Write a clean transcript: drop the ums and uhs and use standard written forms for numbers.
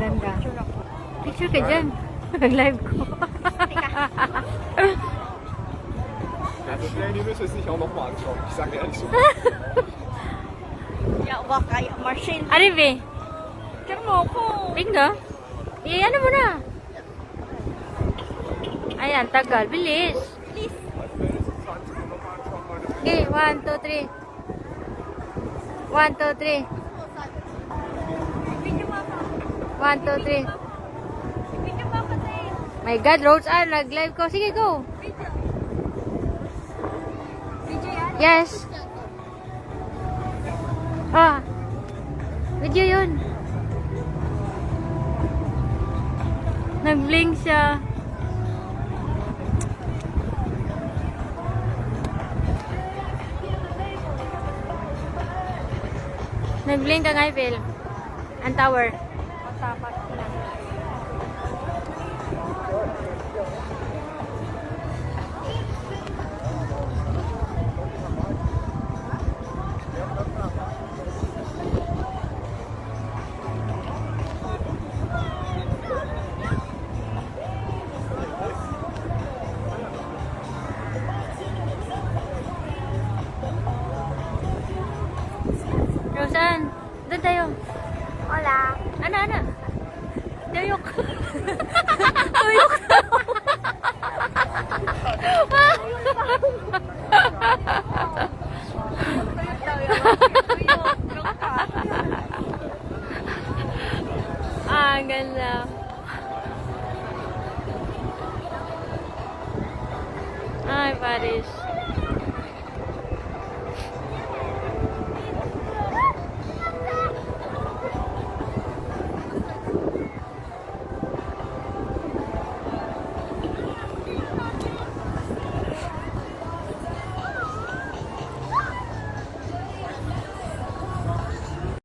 Ganda. Picture ka dyan. Nag-live ko. Ja, das Lady müsste sich auch nochmal anschauen. Ich sage ehrlich so. Ya Allah, kayak Marcel. Aribe, Picture mo ako. bingo. Ano mo na? Ayan, tagal. Bilis. Please. Okay, 1, 2, 3. 1, 2, 3. Video mo ako. 1, 2, 3. Video mo ako, Tay. My God, Rose Ann, nag-live ko. Sige, go. Video. Video yan? Yes. Ah. Video yun. Nag-blink siya. Nag-blink ang Eiffel. Ang tower. Matapat na. Roseanne, doon tayo. Hola. Ano? Tuyok. Tuyok. Tuyok daw yun.